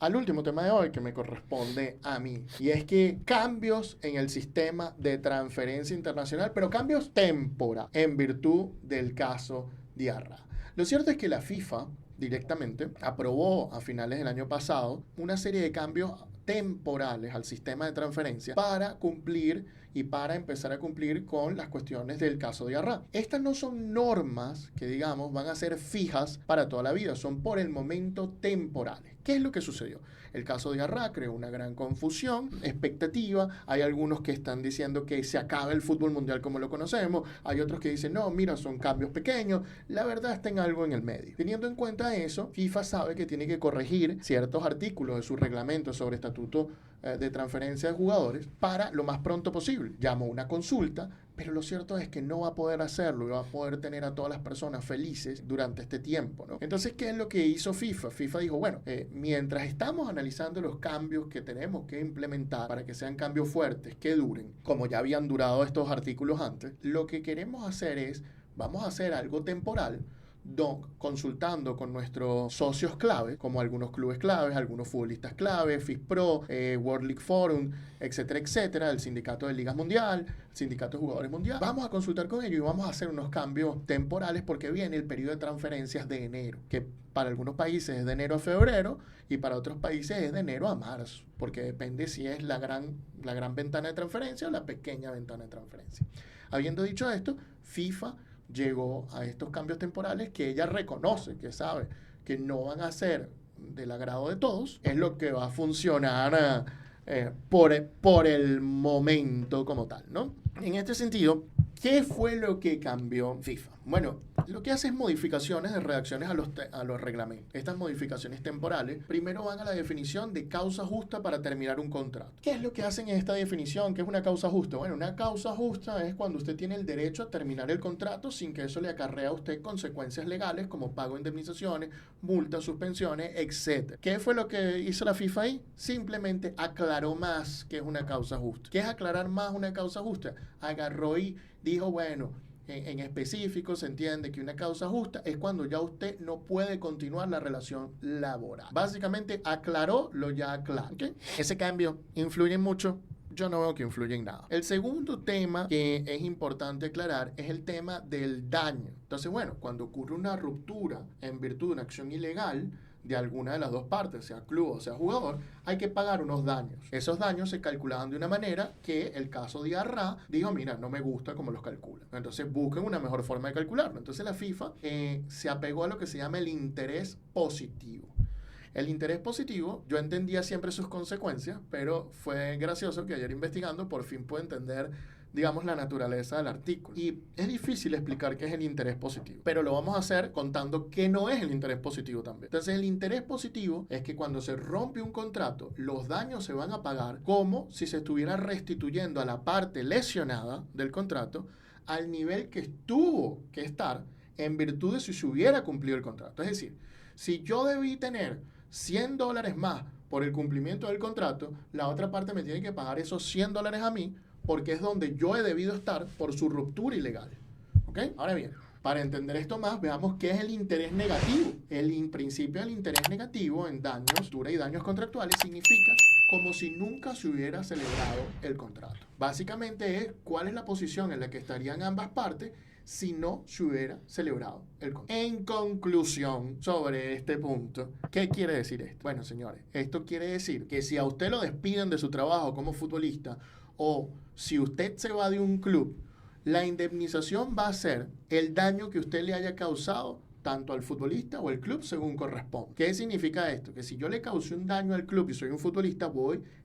al último tema de hoy que me corresponde a mí. Y es que cambios en el sistema de transferencia internacional, pero cambios temporales en virtud del caso Diarra. Lo cierto es que la FIFA directamente aprobó a finales del año pasado una serie de cambios temporales al sistema de transferencia para cumplir y para empezar a cumplir con las cuestiones del caso de Diarra. Estas no son normas que, digamos, van a ser fijas para toda la vida, son por el momento temporales. ¿Qué es lo que sucedió? El caso de Diarra creó una gran confusión, expectativa. Hay algunos que están diciendo que se acaba el fútbol mundial como lo conocemos. Hay otros que dicen, no, mira, son cambios pequeños. La verdad está en algo en el medio. Teniendo en cuenta eso, FIFA sabe que tiene que corregir ciertos artículos de su reglamento sobre estatuto de transferencia de jugadores para lo más pronto posible. Llamó una consulta, pero lo cierto es que no va a poder hacerlo y va a poder tener a todas las personas felices durante este tiempo, ¿no? Entonces, ¿qué es lo que hizo FIFA? FIFA dijo, bueno, mientras estamos analizando los cambios que tenemos que implementar para que sean cambios fuertes, que duren, como ya habían durado estos artículos antes, lo que queremos hacer es, vamos a hacer algo temporal, consultando con nuestros socios clave, como algunos clubes claves, algunos futbolistas clave, FIFPro, World League Forum, etcétera, etcétera, el sindicato de ligas mundial, el sindicato de jugadores mundial. Vamos a consultar con ellos y vamos a hacer unos cambios temporales porque viene el periodo de transferencias de enero, que para algunos países es de enero a febrero y para otros países es de enero a marzo, porque depende si es la gran ventana de transferencia o la pequeña ventana de transferencia. Habiendo dicho esto, FIFA llegó a estos cambios temporales que ella reconoce, que sabe que no van a ser del agrado de todos, es lo que va a funcionar por el momento como tal, ¿no? En este sentido, ¿qué fue lo que cambió FIFA? Bueno, lo que hace es modificaciones de redacciones a los reglamentos. Estas modificaciones temporales primero van a la definición de causa justa para terminar un contrato. ¿Qué es lo que hacen en esta definición? ¿Qué es una causa justa? Bueno, una causa justa es cuando usted tiene el derecho a terminar el contrato sin que eso le acarrea a usted consecuencias legales como pago de indemnizaciones, multas, suspensiones, etc. ¿Qué fue lo que hizo la FIFA ahí? Simplemente aclaró más qué es una causa justa. ¿Qué es aclarar más una causa justa? Agarró y dijo, bueno, en específico se entiende que una causa justa es cuando ya usted no puede continuar la relación laboral. Básicamente aclaró lo ya aclarado. ¿Okay? Ese cambio influye mucho. Yo no veo que influya en nada. El segundo tema que es importante aclarar es el tema del daño. Entonces, bueno, cuando ocurre una ruptura en virtud de una acción ilegal de alguna de las dos partes, sea club o sea jugador, hay que pagar unos daños. Esos daños se calculaban de una manera que el caso de Arra dijo, mira, no me gusta cómo los calculan. Entonces busquen una mejor forma de calcularlo. Entonces la FIFA se apegó a lo que se llama el interés positivo. El interés positivo, yo entendía siempre sus consecuencias, pero fue gracioso que ayer investigando por fin pude entender, digamos, la naturaleza del artículo. Y es difícil explicar qué es el interés positivo, pero lo vamos a hacer contando qué no es el interés positivo también. Entonces, el interés positivo es que cuando se rompe un contrato, los daños se van a pagar como si se estuviera restituyendo a la parte lesionada del contrato al nivel que tuvo que estar en virtud de si se hubiera cumplido el contrato. Es decir, si yo debí tener $100 más por el cumplimiento del contrato, la otra parte me tiene que pagar esos $100 a mí porque es donde yo he debido estar por su ruptura ilegal. ¿Ok? Ahora bien, para entender esto más, veamos qué es el interés negativo. El principio del interés negativo en daños, ruptura y daños contractuales significa como si nunca se hubiera celebrado el contrato. Básicamente es cuál es la posición en la que estarían ambas partes si no se hubiera celebrado el contrato. En conclusión sobre este punto, ¿qué quiere decir esto? Bueno, señores, esto quiere decir que si a usted lo despiden de su trabajo como futbolista o si usted se va de un club, la indemnización va a ser el daño que usted le haya causado tanto al futbolista o al club según corresponde. ¿Qué significa esto? Que si yo le causé un daño al club y soy un futbolista,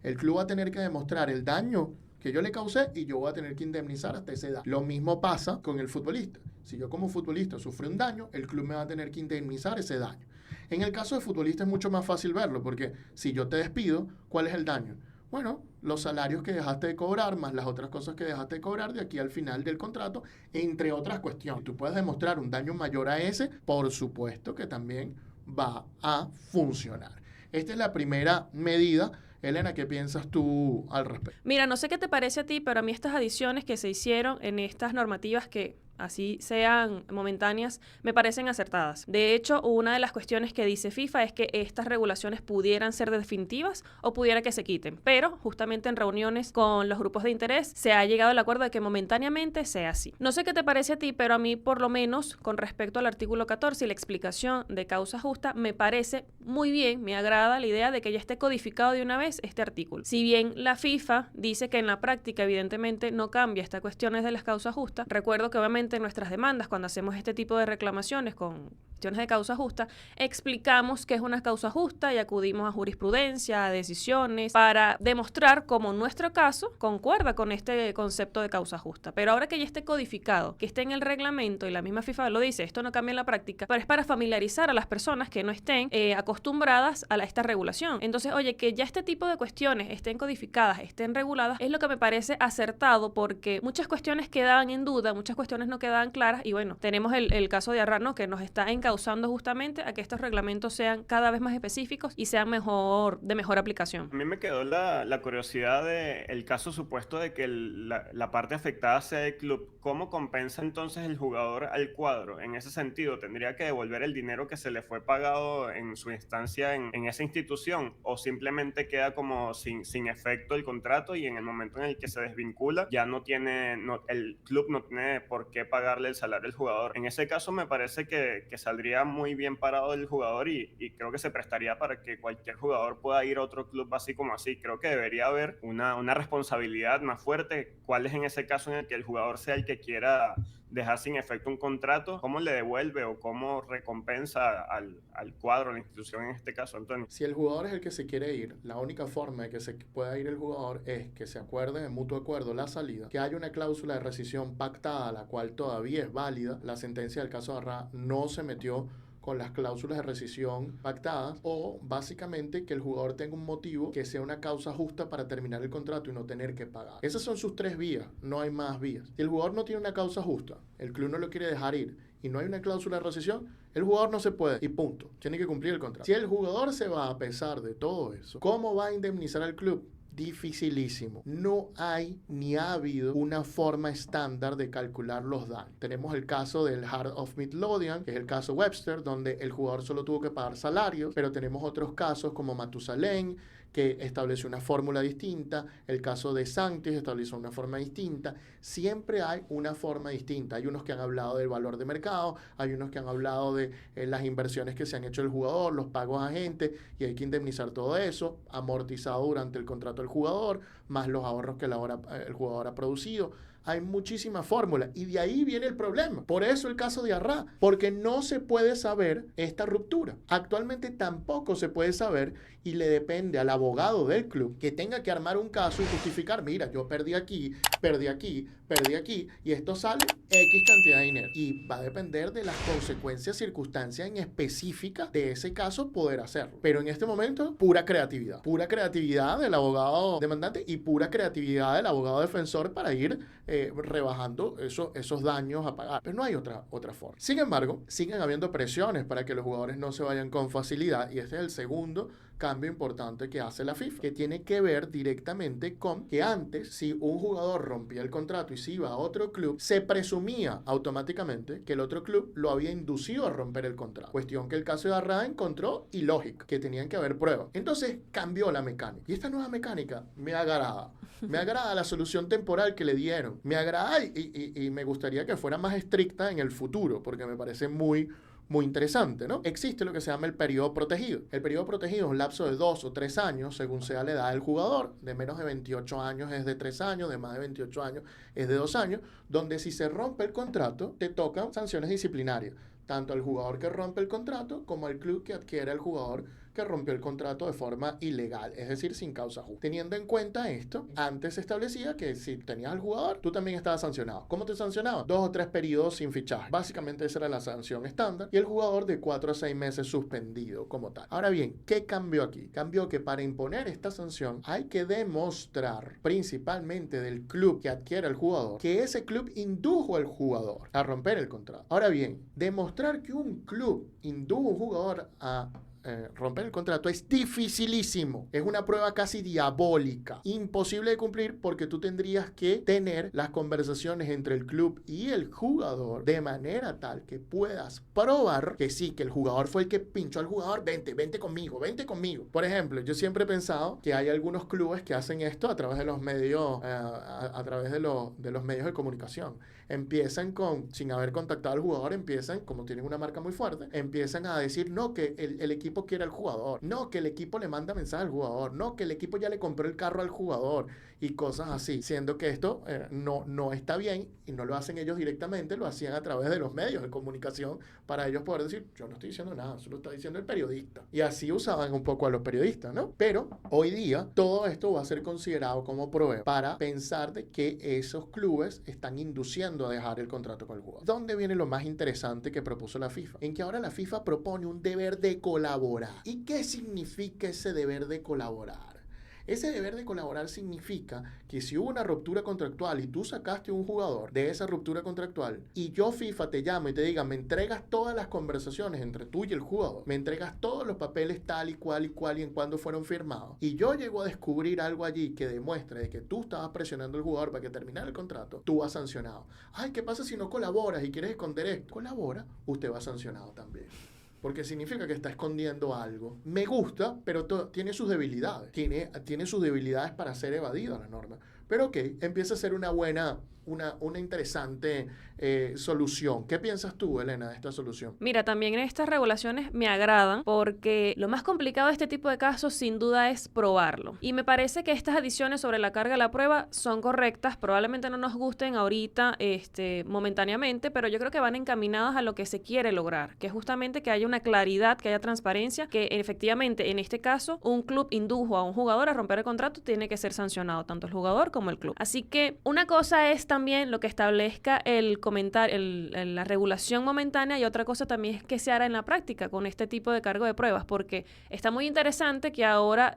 el club va a tener que demostrar el daño que yo le causé y yo voy a tener que indemnizar hasta ese daño. Lo mismo pasa con el futbolista. Si yo como futbolista sufrí un daño, el club me va a tener que indemnizar ese daño. En el caso de futbolista es mucho más fácil verlo porque si yo te despido, ¿cuál es el daño? Bueno, los salarios que dejaste de cobrar, más las otras cosas que dejaste de cobrar de aquí al final del contrato, entre otras cuestiones. Si tú puedes demostrar un daño mayor a ese, por supuesto que también va a funcionar. Esta es la primera medida. Elena, ¿qué piensas tú al respecto? Mira, no sé qué te parece a ti, pero a mí estas adiciones que se hicieron en estas normativas que así sean momentáneas, me parecen acertadas. De hecho, una de las cuestiones que dice FIFA es que estas regulaciones pudieran ser definitivas o pudiera que se quiten, pero justamente en reuniones con los grupos de interés se ha llegado al acuerdo de que momentáneamente sea así. No sé qué te parece a ti, pero a mí por lo menos con respecto al artículo 14 y la explicación de causa justa, me parece muy bien, me agrada la idea de que ya esté codificado de una vez este artículo. Si bien la FIFA dice que en la práctica evidentemente no cambia estas cuestiones de las causas justas, recuerdo que obviamente en nuestras demandas, cuando hacemos este tipo de reclamaciones con cuestiones de causa justa, explicamos qué es una causa justa y acudimos a jurisprudencia, a decisiones, para demostrar cómo nuestro caso concuerda con este concepto de causa justa. Pero ahora que ya esté codificado, que esté en el reglamento y la misma FIFA lo dice, esto no cambia en la práctica, pero es para familiarizar a las personas que no estén acostumbradas a esta regulación. Entonces, oye, que ya este tipo de cuestiones estén codificadas, estén reguladas, es lo que me parece acertado, porque muchas cuestiones quedaban en duda, muchas cuestiones no quedaban claras, y bueno, tenemos el caso de Arrano, que nos está encauzando justamente a que estos reglamentos sean cada vez más específicos y sean de mejor aplicación. A mí me quedó la curiosidad de el caso supuesto de que la parte afectada sea el club. ¿Cómo compensa entonces el jugador al cuadro? En ese sentido, ¿tendría que devolver el dinero que se le fue pagado en su instancia en esa institución? ¿O simplemente queda como sin efecto el contrato y en el momento en el que se desvincula ya el club no tiene por qué pagarle el salario al jugador? En ese caso me parece que saldría muy bien parado el jugador y creo que se prestaría para que cualquier jugador pueda ir a otro club así como así. Creo que debería haber una responsabilidad más fuerte. ¿Cuál es en ese caso en el que el jugador sea el que quiera dejar sin efecto un contrato? ¿Cómo le devuelve o cómo recompensa al cuadro, a la institución en este caso, Antonio? Si el jugador es el que se quiere ir, la única forma de que se pueda ir el jugador es que se acuerde en mutuo acuerdo la salida, que haya una cláusula de rescisión pactada, la cual todavía es válida. La sentencia del caso de Arra no se metió con las cláusulas de rescisión pactadas, o básicamente que el jugador tenga un motivo que sea una causa justa para terminar el contrato y no tener que pagar. Esas son sus tres vías, no hay más vías. Si el jugador no tiene una causa justa, el club no lo quiere dejar ir y no hay una cláusula de rescisión, el jugador no se puede y punto. Tiene que cumplir el contrato. Si el jugador se va a pesar de todo eso, ¿cómo va a indemnizar al club? Dificilísimo. No hay ni ha habido una forma estándar de calcular los daños. Tenemos el caso del Heart of Midlothian, que es el caso Webster, donde el jugador solo tuvo que pagar salarios, pero tenemos otros casos como Matusalén, que estableció una fórmula distinta, el caso de Sanctis estableció una forma distinta. Siempre hay una forma distinta. Hay unos que han hablado del valor de mercado, hay unos que han hablado de las inversiones que se han hecho el jugador, los pagos a gente, y hay que indemnizar todo eso, amortizado durante el contrato del jugador, más los ahorros que el jugador ha producido. Hay muchísimas fórmulas y de ahí viene el problema. Por eso el caso de Arra, porque no se puede saber esta ruptura. Actualmente tampoco se puede saber y le depende al abogado del club que tenga que armar un caso y justificar, mira, yo perdí aquí, perdí aquí, perdí aquí y esto sale X cantidad de dinero. Y va a depender de las consecuencias, circunstancias en específica de ese caso poder hacerlo. Pero en este momento, pura creatividad del abogado demandante y pura creatividad del abogado defensor para ir rebajando esos daños a pagar. Pero no hay otra forma. Sin embargo, siguen habiendo presiones para que los jugadores no se vayan con facilidad y este es el segundo cambio importante que hace la FIFA, que tiene que ver directamente con que antes, si un jugador rompía el contrato y se iba a otro club, se presumía automáticamente que el otro club lo había inducido a romper el contrato. Cuestión que el caso de Arra encontró ilógica, que tenían que haber pruebas. Entonces cambió la mecánica. Y esta nueva mecánica me agrada. Me agrada la solución temporal que le dieron. Me agrada y me gustaría que fuera más estricta en el futuro, porque me parece muy interesante, ¿no? Existe lo que se llama el periodo protegido. El periodo protegido es un lapso de 2 o 3 años, según sea la edad del jugador. De menos de 28 años es de 3 años, de más de 28 años es de 2 años, donde si se rompe el contrato, te tocan sanciones disciplinarias, tanto al jugador que rompe el contrato como al club que adquiere al jugador que rompió el contrato de forma ilegal, es decir, sin causa justa. Teniendo en cuenta esto, antes se establecía que si tenías al jugador, tú también estabas sancionado. ¿Cómo te sancionaban? 2 o 3 periodos sin fichaje. Básicamente esa era la sanción estándar y el jugador de 4 a 6 meses suspendido como tal. Ahora bien, ¿qué cambió aquí? Cambió que para imponer esta sanción hay que demostrar, principalmente del club que adquiere al jugador, que ese club indujo al jugador a romper el contrato. Ahora bien, demostrar que un club indujo a un jugador a romper el contrato es dificilísimo. Es una prueba casi diabólica, imposible de cumplir porque tú tendrías que tener las conversaciones entre el club y el jugador de manera tal que puedas probar que sí, que el jugador fue el que pinchó al jugador. Vente conmigo. Por ejemplo, yo siempre he pensado que hay algunos clubes que hacen esto a través de los medios, a través de los medios de comunicación. Empiezan sin haber contactado al jugador, empiezan, como tienen una marca muy fuerte, empiezan a decir, no, que el equipo quiere al jugador, no, que el equipo le manda mensaje al jugador, no, que el equipo ya le compró el carro al jugador y cosas así, siendo que esto no está bien y no lo hacen ellos directamente, lo hacían a través de los medios de comunicación para ellos poder decir, yo no estoy diciendo nada, eso lo está diciendo el periodista. Y así usaban un poco a los periodistas, ¿no? Pero hoy día todo esto va a ser considerado como prueba para pensar de que esos clubes están induciendo a dejar el contrato con el jugador. ¿Dónde viene lo más interesante que propuso la FIFA? En que ahora la FIFA propone un deber de colaborar. ¿Y qué significa ese deber de colaborar? Ese deber de colaborar significa que si hubo una ruptura contractual y tú sacaste un jugador de esa ruptura contractual y yo FIFA te llamo y te diga, me entregas todas las conversaciones entre tú y el jugador, me entregas todos los papeles tal y cual y en cuándo fueron firmados y yo llego a descubrir algo allí que demuestre de que tú estabas presionando al jugador para que terminara el contrato, tú vas sancionado. Ay, ¿qué pasa si no colaboras y quieres esconder esto? Colabora, usted va sancionado también. Porque significa que está escondiendo algo. Me gusta, pero tiene sus debilidades. Tiene sus debilidades para ser evadida la norma. Pero ok, empieza a ser una interesante solución. ¿Qué piensas tú, Elena, de esta solución? Mira, también estas regulaciones me agradan porque lo más complicado de este tipo de casos sin duda es probarlo. Y me parece que estas adiciones sobre la carga de la prueba son correctas. Probablemente no nos gusten ahorita, momentáneamente, pero yo creo que van encaminadas a lo que se quiere lograr, que es justamente que haya una claridad, que haya transparencia, que efectivamente en este caso un club indujo a un jugador a romper el contrato, tiene que ser sancionado tanto el jugador como el club. Así que una cosa es también lo que establezca la regulación momentánea y otra cosa también es que se hará en la práctica con este tipo de cargo de pruebas, porque está muy interesante que ahora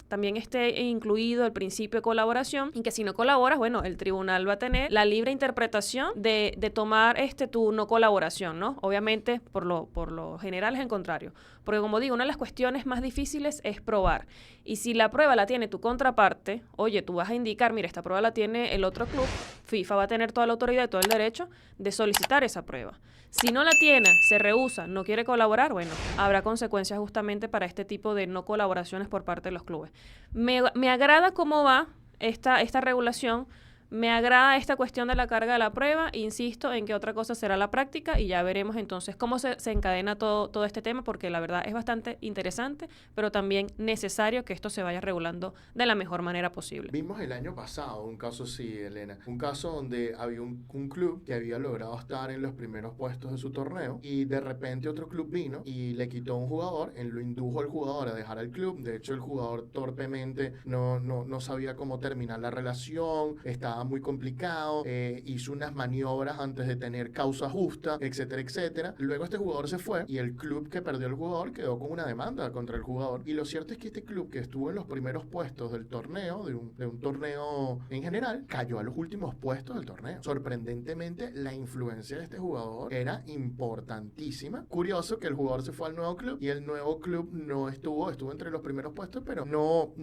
también esté incluido el principio de colaboración y que si no colaboras, bueno, el tribunal va a tener la libre interpretación de tomar tu no colaboración, ¿no? Obviamente, por lo general es en contrario, porque como digo, una de las cuestiones más difíciles es probar. Y si la prueba la tiene tu contraparte, oye, tú vas a indicar, mira, esta prueba la tiene el otro club, FIFA va a tener toda la autoridad y todo el derecho de solicitar esa prueba. Si no la tiene, se rehúsa, no quiere colaborar, bueno, habrá consecuencias justamente para este tipo de no colaboraciones por parte de los clubes. Me agrada cómo va esta regulación. Me agrada esta cuestión de la carga de la prueba, insisto en que otra cosa será la práctica y ya veremos entonces cómo se encadena todo este tema, porque la verdad es bastante interesante, pero también necesario que esto se vaya regulando de la mejor manera posible. Vimos el año pasado un caso así, Elena, un caso donde había un club que había logrado estar en los primeros puestos de su torneo y de repente otro club vino y le quitó un jugador, él lo indujo al jugador a dejar el club, de hecho el jugador torpemente no sabía cómo terminar la relación, estaba muy complicado, hizo unas maniobras antes de tener causa justa, etcétera, etcétera. Luego este jugador se fue y el club que perdió el jugador quedó con una demanda contra el jugador. Y lo cierto es que este club que estuvo en los primeros puestos del torneo, de un torneo en general, cayó a los últimos puestos del torneo. Sorprendentemente, la influencia de este jugador era importantísima. Curioso que el jugador se fue al nuevo club y el nuevo club estuvo entre los primeros puestos, pero no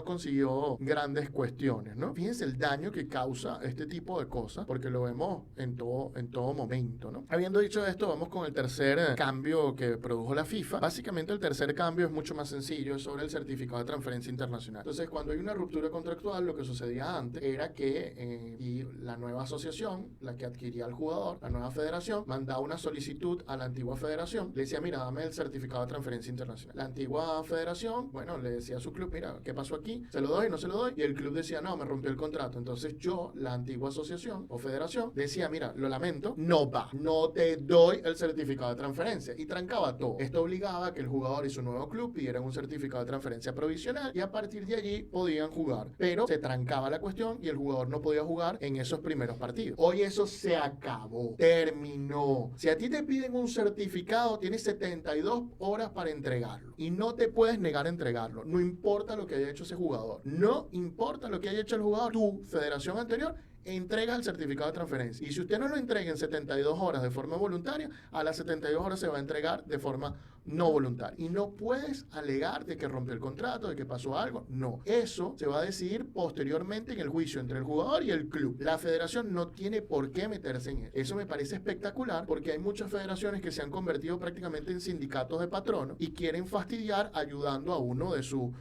consiguió grandes cuestiones, ¿no? Fíjense el daño que causa este tipo de cosas, porque lo vemos en todo momento, ¿no? Habiendo dicho esto, vamos con el tercer cambio que produjo la FIFA. Básicamente el tercer cambio es mucho más sencillo, es sobre el certificado de transferencia internacional. Entonces, cuando hay una ruptura contractual, lo que sucedía antes era que y la nueva asociación, la que adquiría al jugador, la nueva federación, mandaba una solicitud a la antigua federación, le decía, mira, dame el certificado de transferencia internacional. La antigua federación, bueno, le decía a su club, mira, ¿qué pasó aquí? ¿Se lo doy? ¿No se lo doy? Y el club decía, no, me rompió el contrato. Entonces la antigua asociación o federación, decía, mira, lo lamento, no te doy el certificado de transferencia, y trancaba todo. Esto obligaba a que el jugador y su nuevo club pidieran un certificado de transferencia provisional y a partir de allí podían jugar, pero se trancaba la cuestión y el jugador no podía jugar en esos primeros partidos. Hoy eso se acabó, terminó. Si a ti te piden un certificado, tienes 72 horas para entregarlo y no te puedes negar a entregarlo, no importa lo que haya hecho ese jugador, no importa lo que haya hecho el jugador, tu federación anterior entrega el certificado de transferencia. Y si usted no lo entrega en 72 horas de forma voluntaria, a las 72 horas se va a entregar de forma no voluntaria. Y no puedes alegar de que rompió el contrato, de que pasó algo. No. Eso se va a decidir posteriormente en el juicio entre el jugador y el club. La federación no tiene por qué meterse en eso. Eso me parece espectacular porque hay muchas federaciones que se han convertido prácticamente en sindicatos de patronos y quieren fastidiar ayudando a uno de sus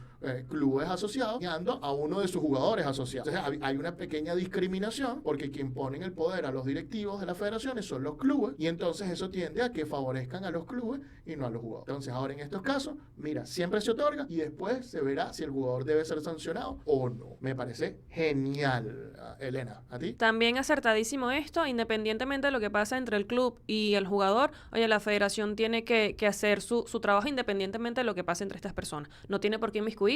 clubes asociados y a uno de sus jugadores asociados. Entonces hay una pequeña discriminación porque quien pone en el poder a los directivos de las federaciones son los clubes y entonces eso tiende a que favorezcan a los clubes y no a los jugadores. Entonces ahora en estos casos, mira, siempre se otorga y después se verá si el jugador debe ser sancionado o no. Me parece genial. Elena, ¿a ti? También acertadísimo esto, independientemente de lo que pasa entre el club y el jugador, oye, la federación tiene que hacer su trabajo independientemente de lo que pase entre estas personas. No tiene por qué inmiscuirse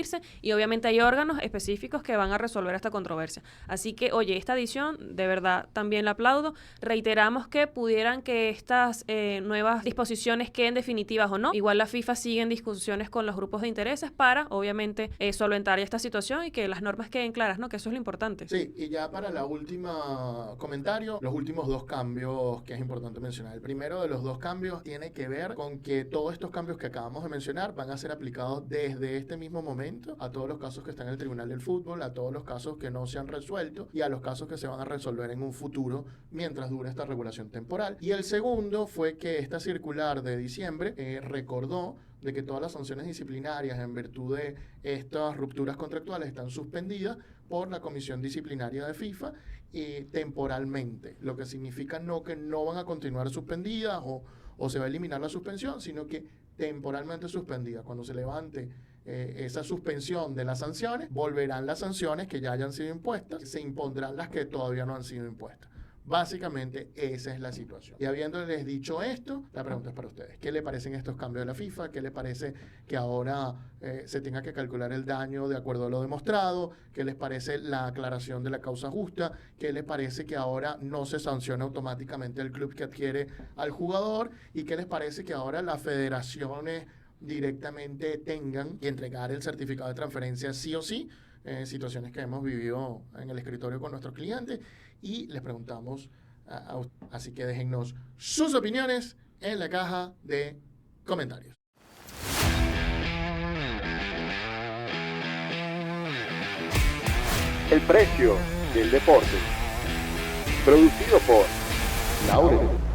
y obviamente hay órganos específicos que van a resolver esta controversia. Así que, oye, esta edición de verdad también la aplaudo. Reiteramos que pudieran que estas nuevas disposiciones queden definitivas o no. Igual la FIFA sigue en discusiones con los grupos de intereses para, obviamente, solventar esta situación y que las normas queden claras, ¿no? Que eso es lo importante. Sí, y ya para la última comentario, los últimos dos cambios que es importante mencionar. El primero de los dos cambios tiene que ver con que todos estos cambios que acabamos de mencionar van a ser aplicados desde este mismo momento a todos los casos que están en el Tribunal del Fútbol, a todos los casos que no se han resuelto y a los casos que se van a resolver en un futuro mientras dure esta regulación temporal. Y el segundo fue que esta circular de diciembre recordó de que todas las sanciones disciplinarias en virtud de estas rupturas contractuales están suspendidas por la Comisión Disciplinaria de FIFA y temporalmente, lo que significa no que no van a continuar suspendidas o se va a eliminar la suspensión, sino que temporalmente suspendida. Cuando se levante esa suspensión de las sanciones, volverán las sanciones que ya hayan sido impuestas, se impondrán las que todavía no han sido impuestas. Básicamente esa es la situación. Y habiéndoles dicho esto, la pregunta es para ustedes. ¿Qué le parecen estos cambios de la FIFA? ¿Qué les parece que ahora se tenga que calcular el daño de acuerdo a lo demostrado? ¿Qué les parece la aclaración de la causa justa? ¿Qué les parece que ahora no se sanciona automáticamente el club que adquiere al jugador? ¿Y qué les parece que ahora las federaciones directamente tengan que entregar el certificado de transferencia sí o sí? Situaciones que hemos vivido en el escritorio con nuestros clientes y les preguntamos así que déjennos sus opiniones en la caja de comentarios. El precio del deporte, producido por Laurel.